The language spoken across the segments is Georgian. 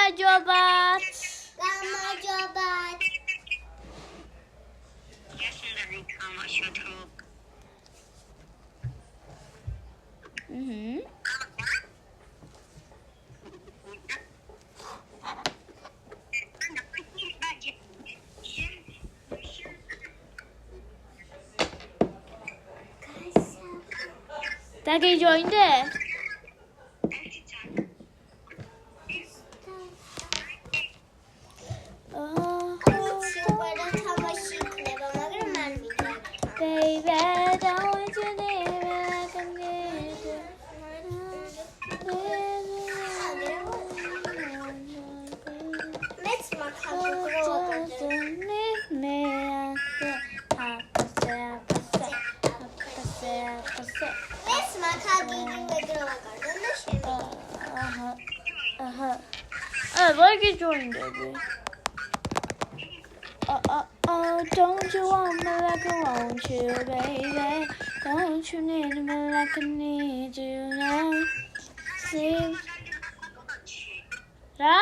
გამარჯობათ. დაგეჯოინდე? Like joined baby. Don't you want me like I want you, baby? Don't you need me like I need you now? See? Да?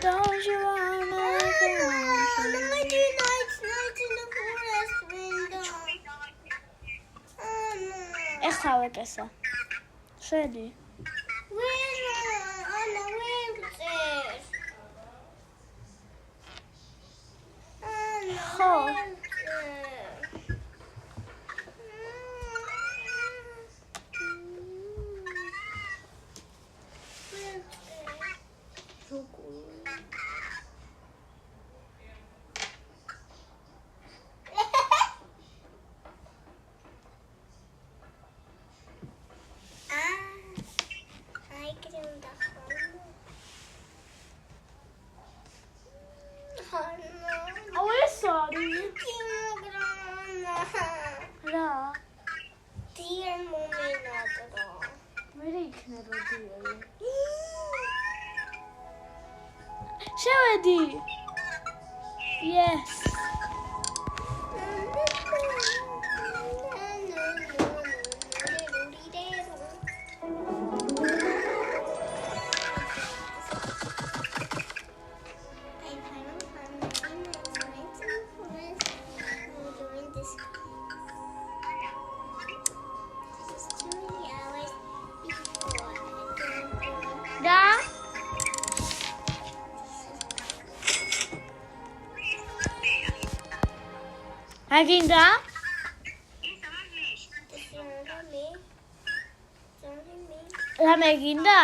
Don't you want me like I want you? ეხლა ვეკესა. შედი. ხო. შევედი. Yes. Aginda? La meginda?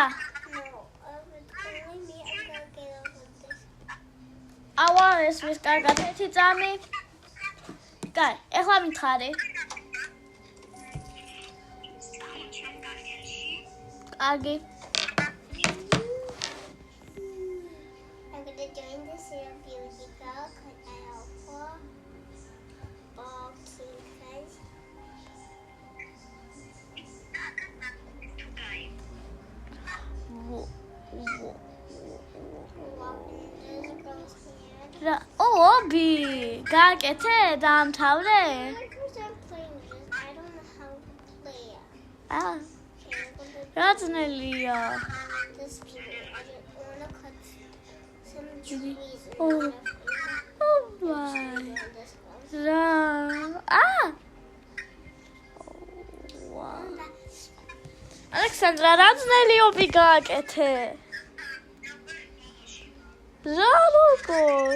Awares with Gargati Tami. Guy, ეხლა მითხარი. Agi. I'm gonna join the Sarah Beauty Girl because I have 4 boxes. ობი გააკეთე დაამთავრე? რა ძნელია? ალექსანდრა, რა ძნელი ობი გააკეთე? რა როგორ?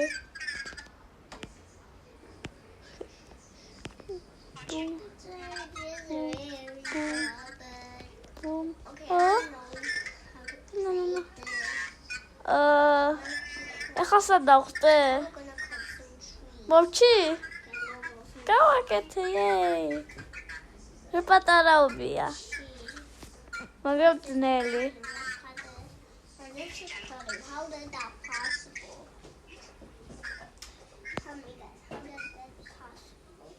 ეხლა სად დავხტე? მოვჩი? გავაკეთე. რა პატარაობია. მაგრამ ძნელი. How did that possible? Tell me that. How did that possible?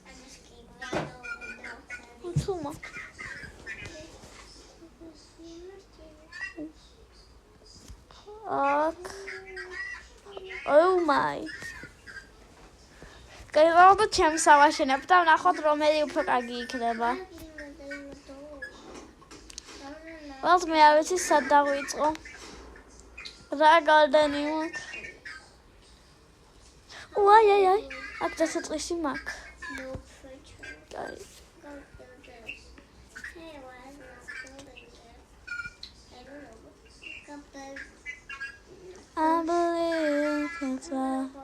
I just keep that. Tuma. Oh my. გაიგოთ ჩემს ავაშენებ და ვნახოთ რომელი უფრო კარგი იქნება. ვალთ მე არ ვიცი სად დავიწყო. რა გარდანი მაქვს? აი, აქ დასაწყისი მაქვს. კაი. I believe it's love.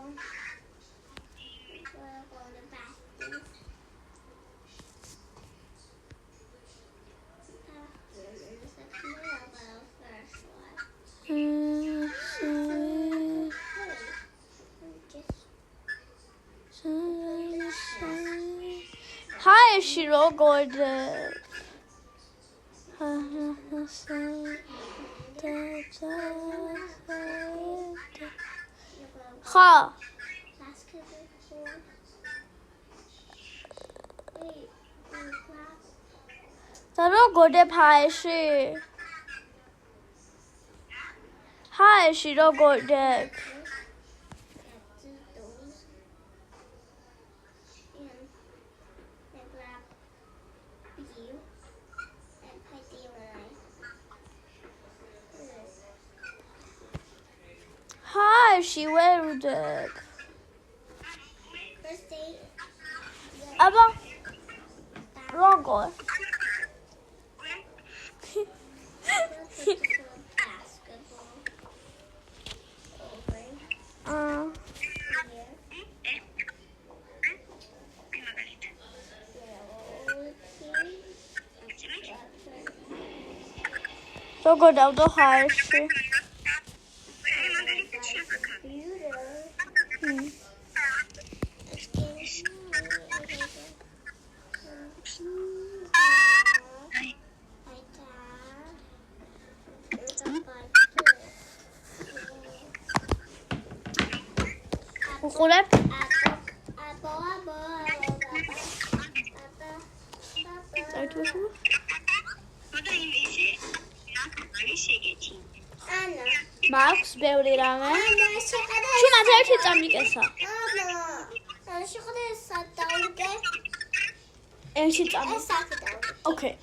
Hi, Shiro Gordon. Ha. Taro Gordon Paishi. Hi, Shiro Gordon. Hi, she wears it. Aba, wrong goal. So go down the house. Ukulep. Max, ბევრი რამე. შუნა ერთი წამიკესა. შეხოდე სად დავიდე? ერთი წამი. Okay.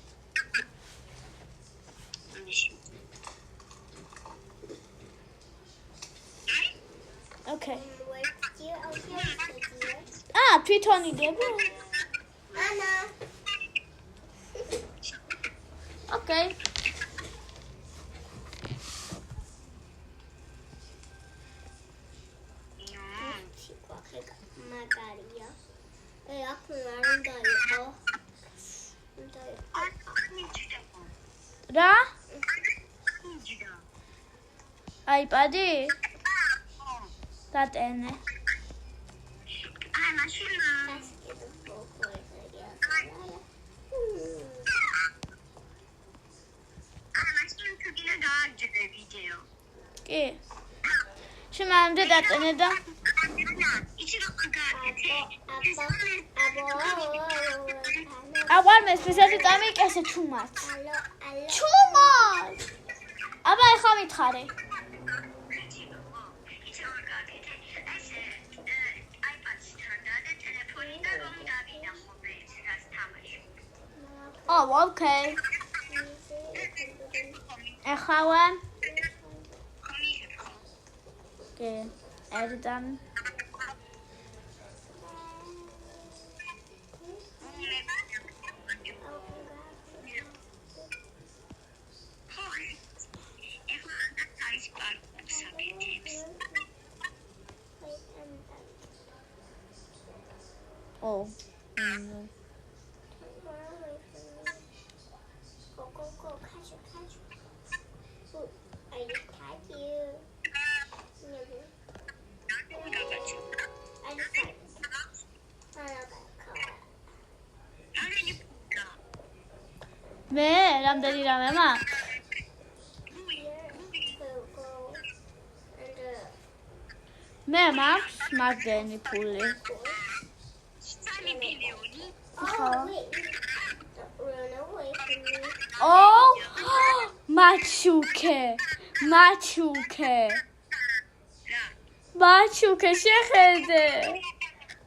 Okay. თვითონ იდები? ანა. Okay. მაგარია. აქ არ უნდა იყო. რა? iPad-ი? დატენე. კი. შემამდე დატენე და აღვარ მესმისეთი წამიკესე ჩუმად. ჩუმად! აბა ეხლა მითხარე. Oh, okay. ეხლა Okay, editan. Oh. Go, catch you. I catch you. მე რამდენი რამე მაქვს? მე მაქვს მაგდენი ფული. Oh, machuke, შეხედე.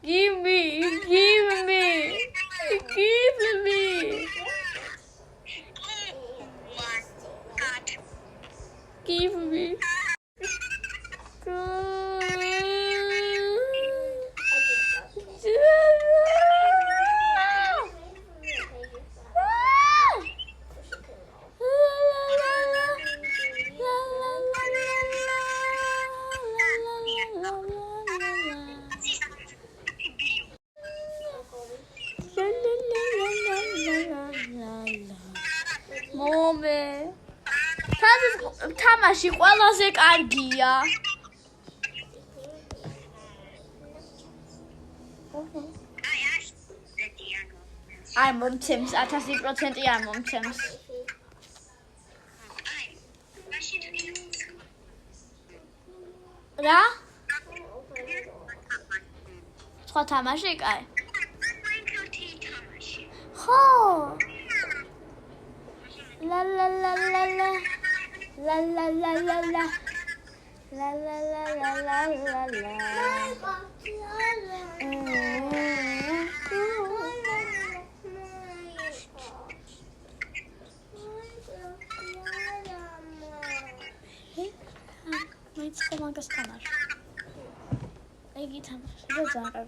Give me. Give me. მომე თამაში ყველაზე კარგია არ მომცემს 1000% არ მომცემს რა სხვა თამაში კაი ხო La la la la la la la la la la la la la la la la la It's the longest time. I get him. What's that?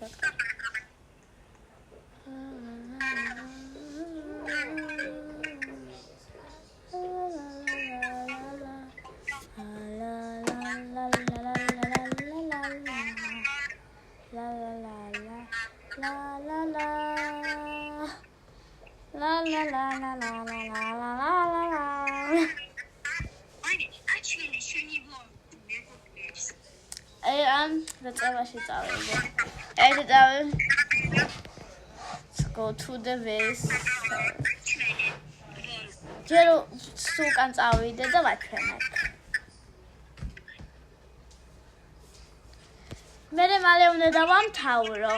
Let's go to the vase. Jero sukan წავიდე და ვაჩვენებ. მერე მალე უნდა დავამთავრო.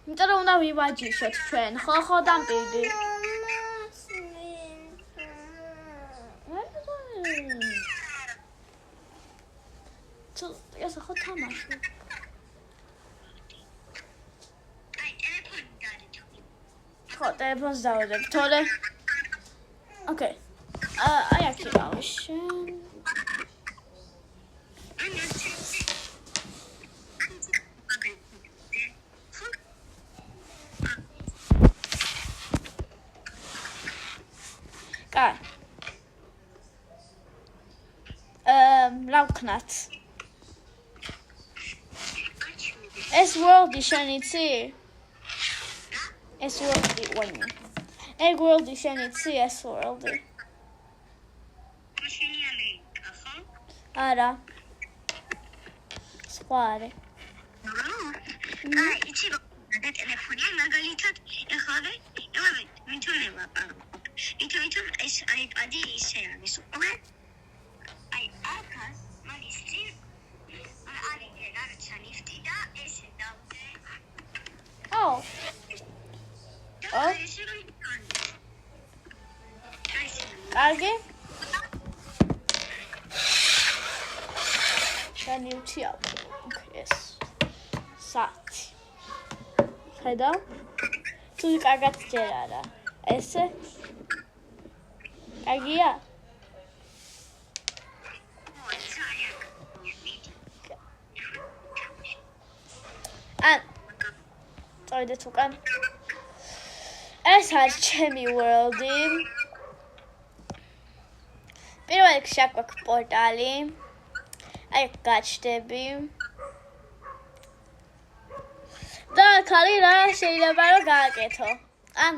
იმიტომ რომ უნდა ვივაჯიშოთ ჩვენ. ხო დამპირდი. ეს ხო თამაში. ხო, ტელეფონს დავადებ. თორე. Okay. I actually Guy. Lauknat. Es world ishanici. Es world wait. Egg world ishanici es world. Ara. Square. Ai, ichiro. Da telefonia მაგალითად ეხავე, მითონება. Ითო ეს iPad-ი ისე არის. აი, აქაც მაგის წინ არის რაღაცა ლიფტი და ესე დავდე. Oh. კარგი? განივჩიავ. ეს. საათი. ხედავ? თუ კარგად ჯერ არა. ესე? კარგია? წავიდეთ უკან. ეს არის ჩემი world-ი. პირველ რიგში აქ გვაქვს პორტალი. აი გაჩნდები. და ხალი რა შეიძლება რომ გააკეთო. ამ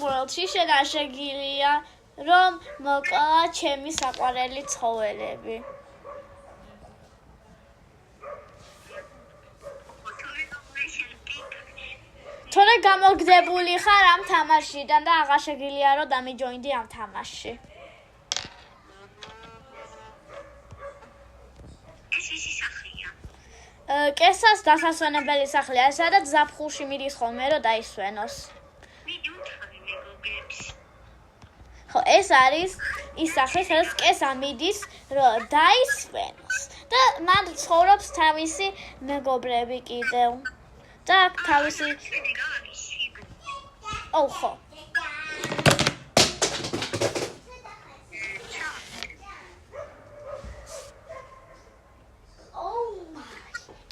world-ში შეგიძლია რომ მოკლა ჩემი საყვარელი ცხოველები. თორე გამოგდებული ხარ ამ თამაშიდან და აღარ შეგიძლია რომ დამიჯოინდი ამ თამაშში. ეს ისი სახლია. კესას დასასვენებელი სახლია, სადაც ზაფხულში მიდის ხოლმე რომ დაისვენოს. მიდი უთხარი მეგობრებს. ხო, ეს არის ის სახლი, სადაც კესა მიდის რომ დაისვენოს და მან ცხოვრობს თავისი მეგობრები კიდევ. და თავისი ხო.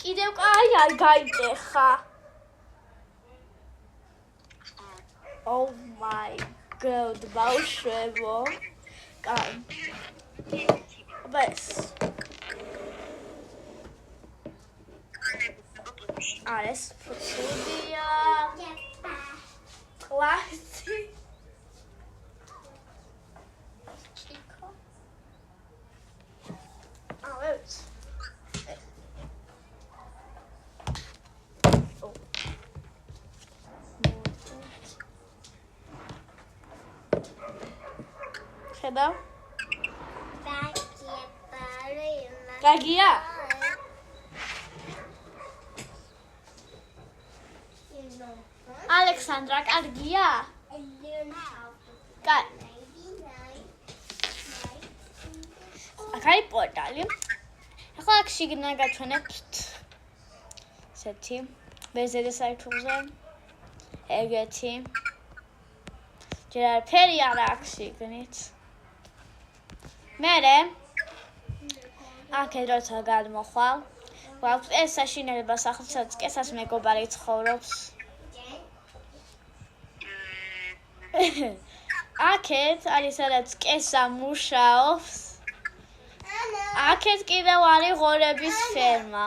კიდევ აი გაიტეხა. Oh my god, ბავშვებო. ბეს. არის ფუტია. კლასი. ჩიკო. ვეც. ხედა? გაგია? ალექსანდრა, კარგია? აქ არის პორტალი. ახლა აქ შიგნით გაჩვენებთ ესეთი ბეზედა საერთულზე. ეგეთი. ჯერ არაფერი არ აქვს შიგნით. მერე აქეთ როცა გადმოხვალ, გვაქვს ეს საშინელება სახლი, სადაც კესას მეგობარი ცხოვრობს. აქეთ არის სადაც კესა მუშაობს. აქეთ კიდევ არის ღორების ფერმა.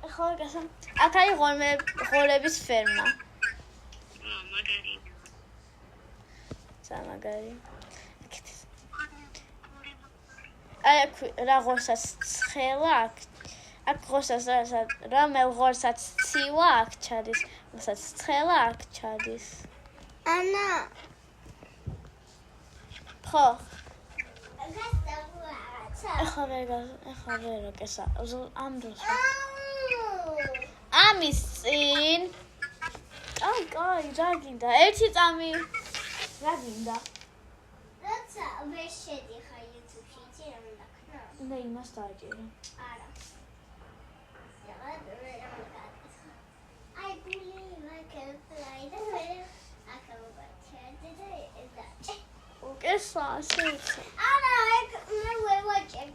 ახლა გასა აქ არის ღორების ფერმა. სამაგარი. აქ რა ღორსაც ცხელა აქ. აქ ღორსაც რა მელღორსაც ცივა აქ ჩადის. ღორსაც ცხელა აქ ჩადის. ანა. ხო. ახლა ვერ გასა. ამ დროს. ამის წინ კაი, რა გინდა? ერთი წამი. რა გინდა? რაცა ვერ შედიხარ YouTube-ში, იცი რა უნდა ქნა? უნდა იმას დააჭირო. არა. I believe I can fly the way. I can watch the კესა, ასე. არა, მე ვეჭებ.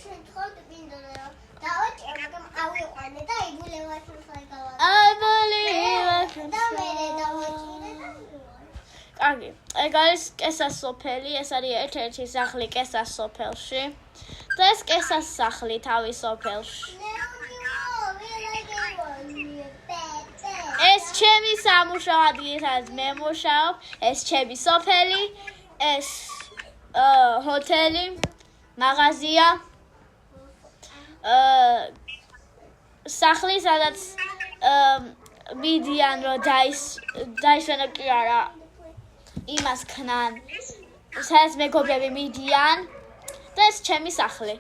შენ თქოდ მინდოდა დავაჭერ, მაგრამ ავიყვანე და იბულევათ ხალხა. I believe I can და მე დავაჭირე და კარგი, ეგ არის კესას სოფელი, ეს არის ერთ-ერთი სახლი კესას სოფელში. და ეს კესას სახლი თავის სოფელში. ეს ჩემი სამუშაო ადგილი, სადაც მე მუშაობ, ეს ჩემი სოფელი, ეს ჰოტელი, მაღაზია, სახლი, სადაც მიდიან რომ დაისვენო კი არა იმას ქნან, სადაც მეგობრები მიდიან და ეს ჩემი სახლი.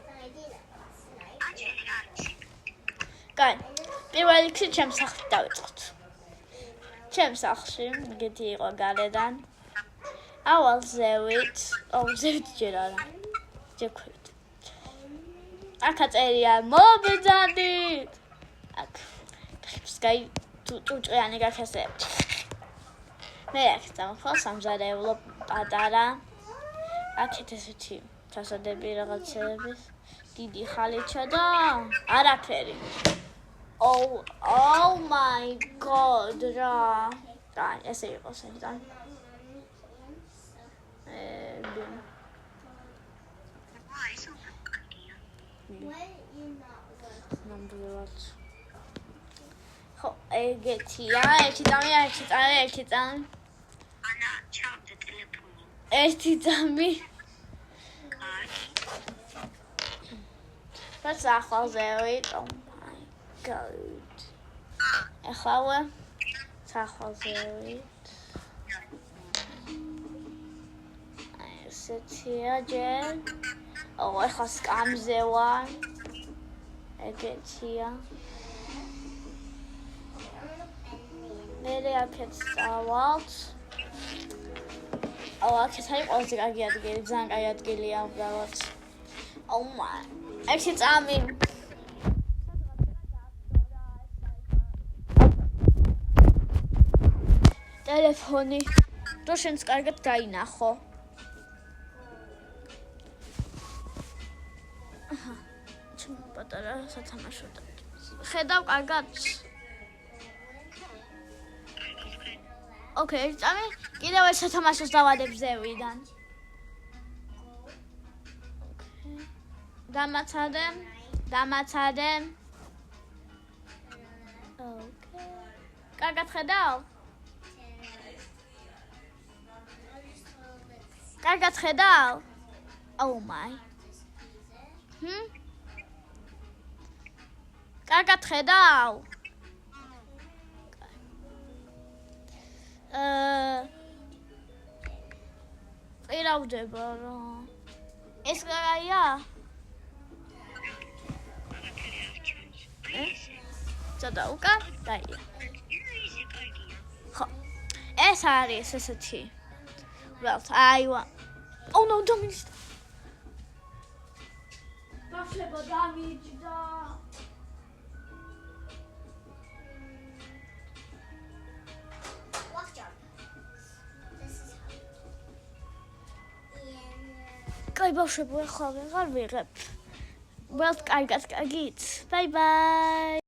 კაი, პირველ რიგში ჩემს სახლით დავიწყოთ. ჩემს სახლში ეგეთი იყო გარედან. ავალ ზევით ჯერ არა. ჯექვით. აქა წერია მობძანდით. აქ ფსკაი ჭუჭყიანი გახესებთ. მე აქ დამხვალ სამზარეულო პატარა. აქეთ ესეთი ფასადები რაღაცების დიდი ხალიჩა და არაფერი. Oh my god, რა. კაი, ესე იყოს ერთად. ნამდვილად. ხო, ეგეთია, ერთი წამი. ანა, ჩავდე ტელეფონი. ერთი წამი. რაც ახალზე ვით, oh my god. ახლა ახალზე ვით. ესეთია ჯერ. ახლა სკამზე ვარ. ეგეთია. მე აქეთ წავალთ. აქეთ არის ყველაზე კარგი ადგილი, ძალიან კარგი ადგილია უბრალოდ. ერთი წამი. ტელეფონი. თუ შენს კარგად გაინახო. ჩემი პატარა სათამაშო და ხედავ კარგად. ოკეი, ერთი წამი. კიდევ ერთ სათამაშოს დავადებ ზევიდან. დამაცადე. ოკეი. კარგად ხედავ? კარგად ხედავ? Oh my. კარგად ხედავ? პირავდება რა. ეს კაია? ცოტა უკან? კაია. ხო. ეს არის ესეთი. Well, Oh no, don't Bawszeba damaged. Watch out. This is how. კაი ბავშვებო, ახლა ვეღარ ვიღებ. Well, კარგად, კარგით. Bye bye.